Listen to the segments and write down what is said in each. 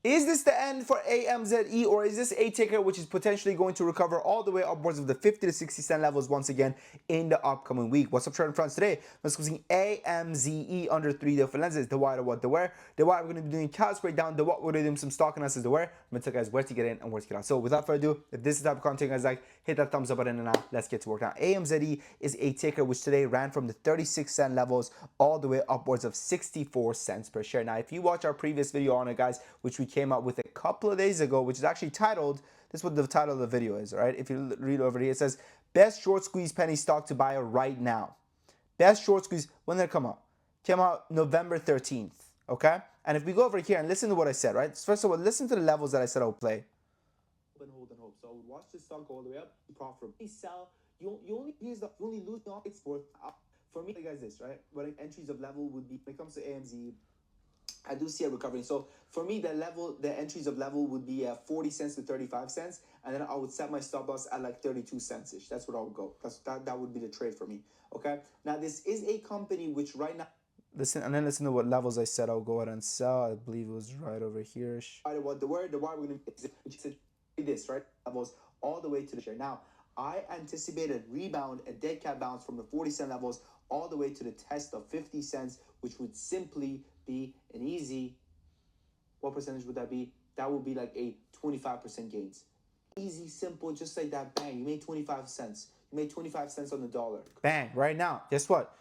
Is this the end for AMZE, or is this a ticker which is potentially going to recover all the way upwards of the 50 to 60 cent levels once again in the upcoming week? What's up, trading friends? Today, we're discussing AMZE under 3 different lenses: the why, the what, the where. The why, we're going to be doing calories breakdown. The what, we're going to do some stock analysis. The where, I'm going to tell you guys where to get in and where to get out. So without further ado, if this is the type of content you guys like, hit that thumbs up button, and now let's get to work. Now, AMZE is a ticker which today ran from the 36 cent levels all the way upwards of 64 cents per share. Now, if you watch our previous video on it, guys, which we came out with a couple of days ago, which is actually titled, this is what the title of the video is, right? If you read over here, it says, best short squeeze penny stock to buy right now. Best short squeeze, when did it come out? Came out November 13th, okay? And if we go over here and listen to what I said, right? First of all, listen to the levels that I said I would play. And hold and hope. So I would watch this stock go all the way up, profitable. You sell, you only lose on it's for me, guys, this, right? What entries of level would be when it comes to AMZ, I do see it recovering. So for me, the entries of level would be 40 cents to 35 cents, and then I would set my stop loss at like 32 cents ish. That's what I would go. That would be the trade for me. Okay. Now this is a company which right now. Listen, and then listen to what levels I said I'll go ahead and sell. I believe it was right over here. What the word, the why we're gonna this right levels all the way to the share. Now I anticipate a rebound, a dead cat bounce from the 40 cent levels all the way to the test of 50 cents, which would simply be an easy, what percentage would that be? That would be like a 25% gains. Easy, simple, just like that, bang, you made 25 cents. You made 25 cents on the dollar. Bang, right now. Guess what?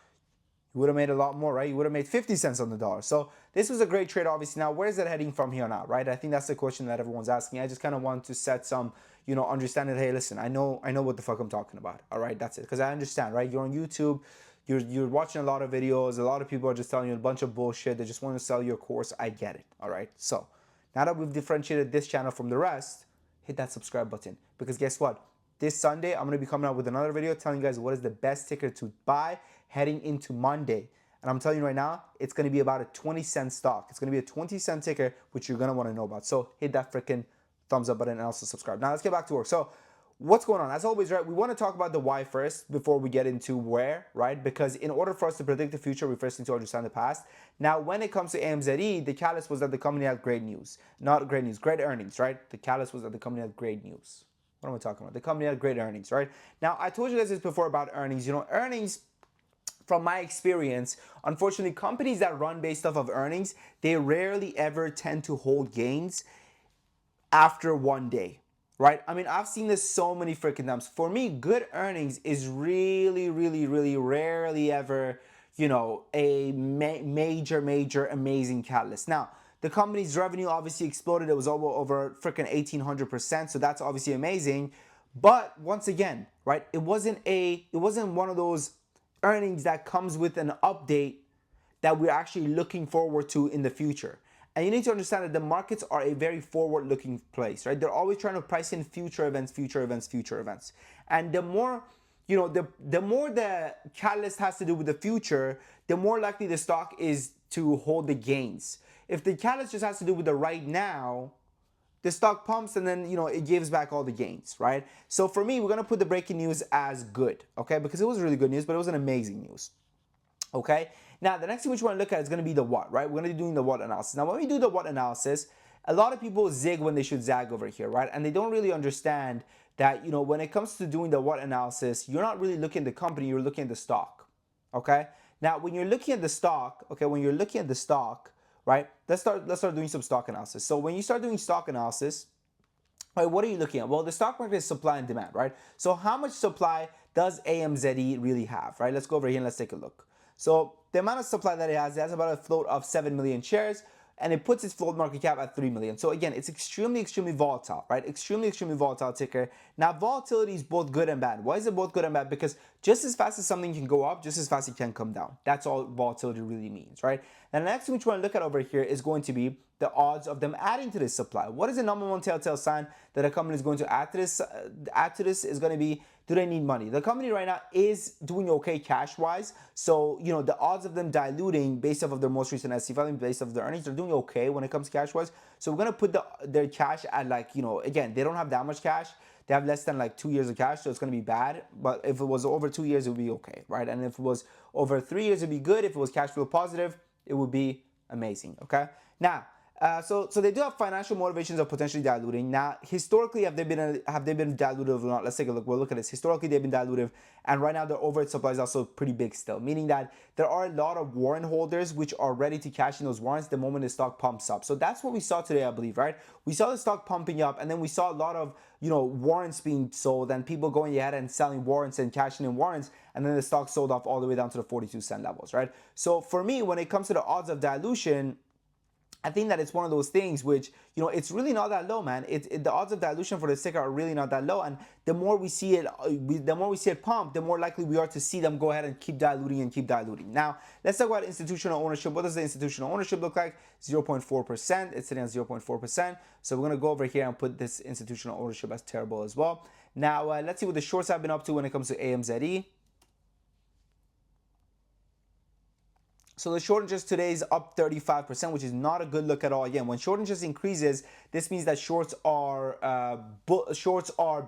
You would have made a lot more, right? You would have made 50 cents on the dollar. So this was a great trade, obviously. Now, where's it heading from here on out, right? I think that's the question that everyone's asking. I just kind of want to set some, understanding. Hey, listen, I know what the fuck I'm talking about. All right, that's it. Because I understand, right? You're on YouTube. You're watching a lot of videos. A lot of people are just telling you a bunch of bullshit. They just want to sell your course. I get it. All right. So now that we've differentiated this channel from the rest, hit that subscribe button. Because guess what? This Sunday, I'm going to be coming out with another video telling you guys what is the best ticker to buy heading into Monday. And I'm telling you right now, it's going to be about a 20-cent stock. It's going to be a 20-cent ticker, which you're going to want to know about. So hit that freaking thumbs up button and also subscribe. Now let's get back to work. So what's going on? As always, right, we want to talk about the why first before we get into where, right? Because in order for us to predict the future, we first need to understand the past. Now, when it comes to AMZE, the catalyst was that the company had great news. Not great news, great earnings, right? The catalyst was that the company had great news. What am I talking about? The company had great earnings, right? Now, I told you guys this before about earnings. Earnings, from my experience, unfortunately, companies that run based off of earnings, they rarely ever tend to hold gains after one day, right? I mean, I've seen this so many freaking times. For me, good earnings is really, really, really rarely ever, a major, amazing catalyst. Now, the company's revenue obviously exploded. It was over freaking 1,800%. So that's obviously amazing. But once again, right, it wasn't one of those earnings that comes with an update that we're actually looking forward to in the future. And you need to understand that the markets are a very forward-looking place, right? They're always trying to price in future events. And the more, the more the catalyst has to do with the future, the more likely the stock is to hold the gains. If the catalyst just has to do with the right now, the stock pumps and then, it gives back all the gains, right? So for me, we're going to put the breaking news as good, okay? Because it was really good news, but it wasn't amazing news, okay? Now, the next thing which we want to look at is going to be the what, right? We're going to be doing the what analysis. Now, when we do the what analysis, a lot of people zig when they should zag over here, right? And they don't really understand that, when it comes to doing the what analysis, you're not really looking at the company, you're looking at the stock, okay? Now, when you're looking at the stock, right? Let's start doing some stock analysis. So when you start doing stock analysis, right, what are you looking at? Well, the stock market is supply and demand, right? So how much supply does AMZE really have, right? Let's go over here and let's take a look. So the amount of supply that it has about a float of 7 million shares, and it puts its float market cap at 3 million. So again, it's extremely volatile, right? Extremely volatile ticker. Now, volatility is both good and bad. Why is it both good and bad? Because just as fast as something can go up, just as fast it can come down. That's all volatility really means, right? And the next thing which we want to look at over here is going to be the odds of them adding to this supply. What is the number one telltale sign that a company is going to add to this? Is going to be, do they need money? The company right now is doing okay cash-wise. So, the odds of them diluting based off of their most recent SC filing, based off of their earnings, they're doing okay when it comes to cash-wise. So we're going to put their cash at again, they don't have that much cash. They have less than 2 years of cash, so it's going to be bad. But if it was over 2 years, it would be okay, right? And if it was over 3 years, it'd be good. If it was cash flow positive, it would be amazing, okay? Now, So they do have financial motivations of potentially diluting. Now, historically, have they been dilutive or not? Let's take a look. We'll look at this. Historically, they've been dilutive, and right now their overhead supply is also pretty big still, meaning that there are a lot of warrant holders which are ready to cash in those warrants the moment the stock pumps up. So that's what we saw today, I believe, right? We saw the stock pumping up, and then we saw a lot of warrants being sold and people going ahead and selling warrants and cashing in warrants, and then the stock sold off all the way down to the 42-cent levels, right? So for me, when it comes to the odds of dilution, I think that it's one of those things which, it's really not that low, man. The odds of dilution for the ticker are really not that low, and the more we see it pump, the more likely we are to see them go ahead and keep diluting and keep diluting. Now, let's talk about institutional ownership. What does the institutional ownership look like? 0.4%. It's sitting at 0.4%. So we're gonna go over here and put this institutional ownership as terrible as well. Now, let's see what the shorts have been up to when it comes to AMZE. So the short interest today is up 35%, which is not a good look at all. Again, when short interest increases, this means that shorts are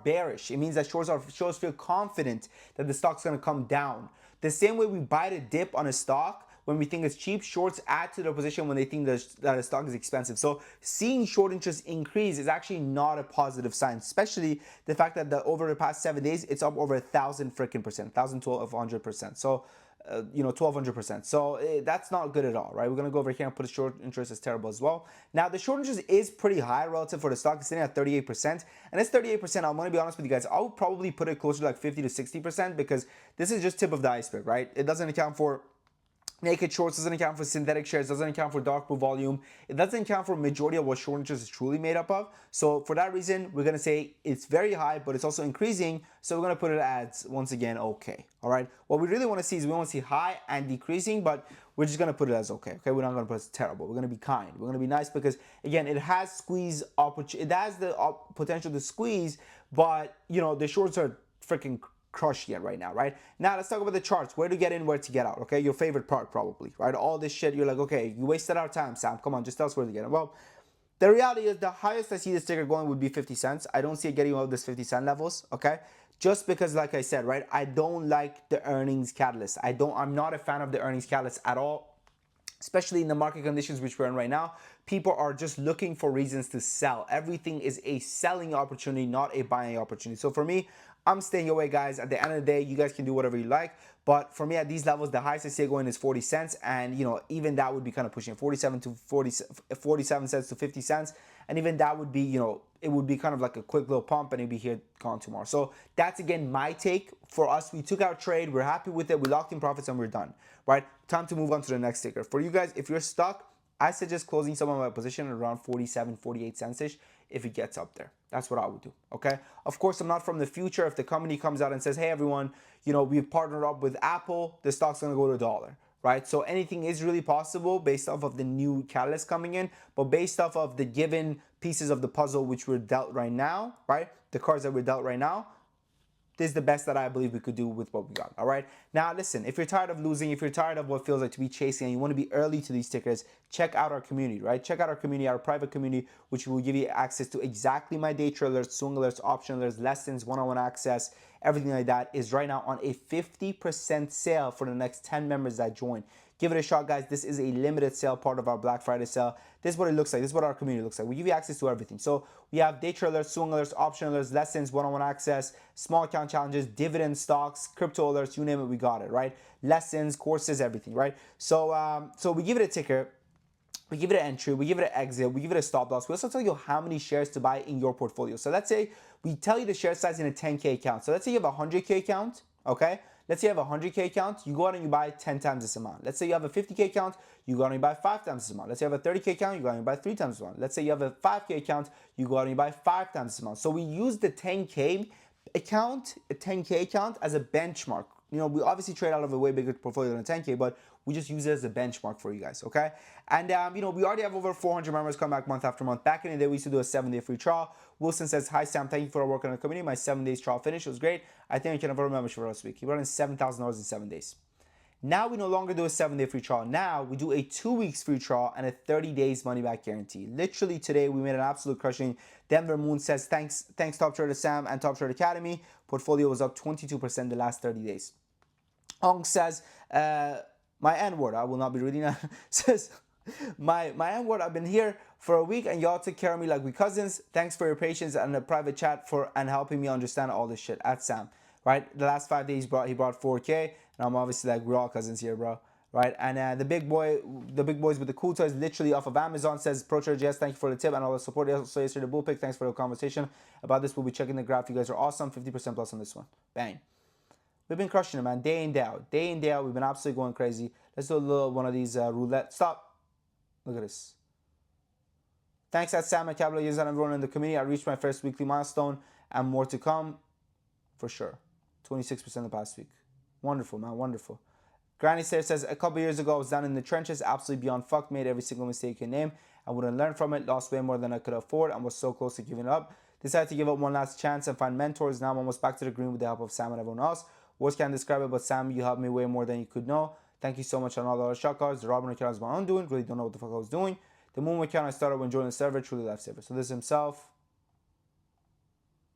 bearish. It means that shorts feel confident that the stock's going to come down. The same way we buy the dip on a stock when we think it's cheap, shorts add to their position when they think that a stock is expensive. So seeing short interest increase is actually not a positive sign, especially the fact that over the past 7 days, it's up over 1,000 freaking percent, 1,200%. So 1,200%. So that's not good at all, right? We're going to go over here and put a short interest as terrible as well. Now, the short interest is pretty high relative for the stock. It's sitting at 38%. And it's 38%. I'm going to be honest with you guys. I would probably put it closer to like 50 to 60% because this is just tip of the iceberg, right? It doesn't account for naked shorts, doesn't account for synthetic shares, doesn't account for dark pool volume. It doesn't account for majority of what short interest is truly made up of. So for that reason, we're going to say it's very high, but it's also increasing. So we're going to put it as, once again, okay. All right. What we really want to see is we want to see high and decreasing, but we're just going to put it as okay. Okay. We're not going to put it as terrible. We're going to be kind. We're going to be nice because, again, it has squeeze opportunity. It has the potential to squeeze, but, the shorts are freaking crushed yet right now, right? Now let's talk about the charts. Where to get in, where to get out, okay? Your favorite part probably, right? All this shit, you're like, okay, you wasted our time, Sam. Come on, just tell us where to get in. Well, the reality is the highest I see this ticker going would be 50 cents. I don't see it getting above this 50-cent levels, okay? Just because, like I said, right, I don't like the earnings catalyst. I'm not a fan of the earnings catalyst at all, especially in the market conditions which we're in right now. People are just looking for reasons to sell. Everything is a selling opportunity, not a buying opportunity. So for me, I'm staying away, guys. At the end of the day, you guys can do whatever you like. But for me, at these levels, the highest I see it going is 40 cents. And, even that would be kind of pushing 47 cents to 50 cents. And even that would be, it would be kind of like a quick little pump and it'd be here gone tomorrow. So that's, again, my take. For us, we took our trade. We're happy with it. We locked in profits and we're done, right? Time to move on to the next ticker. For you guys, if you're stuck, I suggest closing some of my position at around 47, 48 cents-ish if it gets up there. That's what I would do, okay? Of course, I'm not from the future. If the company comes out and says, hey, everyone, we've partnered up with Apple, the stock's going to go to $1, right? So anything is really possible based off of the new catalyst coming in, but based off of the given pieces of the puzzle which we're dealt right now, right? The cards that we're dealt right now, this is the best that I believe we could do with what we got, all right? Now, listen, if you're tired of losing, if you're tired of what feels like to be chasing and you want to be early to these tickers, check out our community, right? Check out our community, our private community, which will give you access to exactly my day trade alerts, swing alerts, option alerts, lessons, one-on-one access, everything like that is right now on a 50% sale for the next 10 members that join. Give it a shot, guys. This is a limited sale, part of our Black Friday sale. This is what it looks like. This is what our community looks like. We give you access to everything. So we have day trade alerts, swing alerts, option alerts, lessons, one-on-one access, small account challenges, dividend stocks, crypto alerts, you name it, we got it, right? Lessons, courses, everything, right? So we give it a ticker. We give it an entry, we give it an exit, we give it a stop loss. We also tell you how many shares to buy in your portfolio. So let's say we tell you the share size in a 10K account. So let's say you have a 100K account, okay? Let's say you have a 100K account, you go out and you buy 10 times this amount. Let's say you have a 50K account, you go out and you buy 5 times this amount. Let's say you have a 30K account, you go out and you buy 3 times this amount. Let's say you have a 5K account, you go out and you buy 5 times this amount. So we use the 10K account, as a benchmark. We obviously trade out of a way bigger portfolio than a 10K, but we just use it as a benchmark for you guys, okay? And, we already have over 400 members come back month after month. Back in the day, we used to do a 7-day free trial. Wilson says, hi, Sam. Thank you for our work on the community. My 7 days trial finished. It was great. I think I can afford a membership for last week. He brought in $7,000 in 7 days. Now we no longer do a 7-day free trial. Now we do a 2 weeks free trial and a 30 days money back guarantee. Literally today, we made an absolute crushing. Denver Moon says, thanks Top Trader Sam and Top Trader Academy. Portfolio was up 22% the last 30 days. Ong says, my N-word, I will not be reading that, says, my N-word, I've been here for a week, and y'all took care of me like we cousins. Thanks for your patience and the private chat and helping me understand all this shit. At Sam, right? The last 5 days he brought 4K, and I'm obviously like, we're all cousins here, bro. Right? And the big boys with the cool toys, literally off of Amazon, says Pro Trader yes, thank you for the tip and all the support. Also yesterday bull pick, thanks for the conversation about this. We'll be checking the graph. You guys are awesome. 50% plus on this one. Bang. We've been crushing it, man. Day in, day out. Day in, day out. We've been absolutely going crazy. Let's do a little one of these roulette. Stop. Look at this. Thanks at Sam and Capital Users and everyone in the community. I reached my first weekly milestone and more to come for sure. 26% the past week. Wonderful, man. Wonderful. Granny Sarah says, a couple years ago, I was down in the trenches, absolutely beyond fucked, made every single mistake you can name. I wouldn't learn from it, lost way more than I could afford, and was so close to giving up. Decided to give up one last chance and find mentors. Now I'm almost back to the green with the help of Sam and everyone else. Words can't describe it, but Sam, you helped me way more than you could know. Thank you so much on all the other shot cards. The Robin account is my own doing. Really don't know what the fuck I was doing. The Moon account I started when joining the server, truly lifesaver. So this is himself.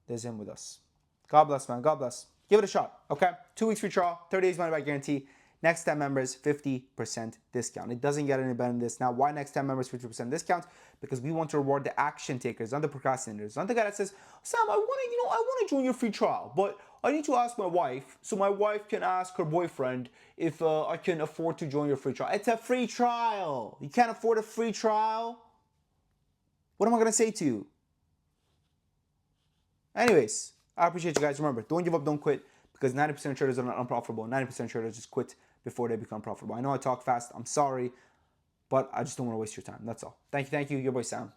There's him with us. God bless, man. God bless. Give it a shot, okay? 2 weeks free trial, 30 days money back guarantee. Next 10 members, 50% discount. It doesn't get any better than this. Now, why next 10 members, 50% discount? Because we want to reward the action takers, not the procrastinators, not the guy that says, Sam, I want to join your free trial, but I need to ask my wife, so my wife can ask her boyfriend if I can afford to join your free trial. It's a free trial. You can't afford a free trial? What am I going to say to you? Anyways, I appreciate you guys. Remember, don't give up, don't quit, because 90% of traders are not unprofitable. 90% of traders just quit before they become profitable. I know I talk fast. I'm sorry, but I just don't want to waste your time. That's all. Thank you. Your boy Sam.